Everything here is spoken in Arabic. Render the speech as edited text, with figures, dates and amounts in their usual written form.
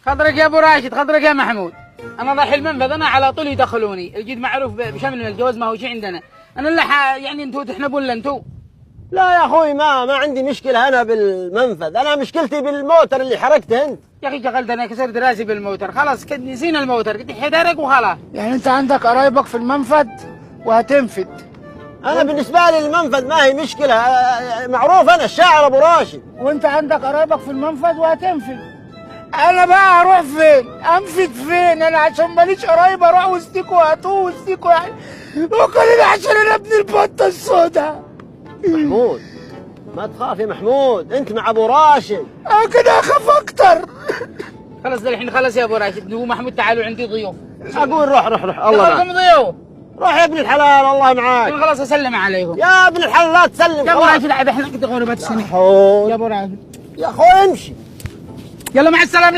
خضرك يا ابو راشد، خضرك يا محمود. انا ضحي المنفذ، انا على طول يدخلوني، الجد معروف بشمل الجواز ما هو شيء عندنا. انا اللي يعني انتوا تحنبون انتوا. لا يا اخوي ما عندي مشكله انا بالمنفذ، انا مشكلتي بالموتر اللي حركته انت. يا اخي شغلت انا كسرت راسي بالموتر، خلاص نسينا الموتر، قلت حدارك وخلاص. يعني انت عندك قرايبك في المنفذ وهتنفد؟ انا بالنسبه لي المنفذ ما هي مشكله، معروف انا الشاعر ابو راشد. وانت عندك قرايبك في المنفذ وهتنفد. انا بقى اروح فين؟ انفد فين؟ انا عشان ماليش قرايب اروح وسطيكوا وهاتوه وسطيكوا يعني، وكل ده عشان انا ابن البطه السوداء. محمود ما تخاف يا محمود، انت مع ابو راشد. انا كده اخاف اكتر. خلاص الحين خلاص يا ابو راشد، هو محمود تعالوا عندي ضيوف. اقول روح الله معك. ضيوف. روح يا ابن الحلال الله معاك. خلاص اسلم عليهم. يا ابن الحلال لا تسلم. يا ابو راشد احنا قد غربت السنه. يا ابو راشد يا اخوي امشي. يلا مع السلامه.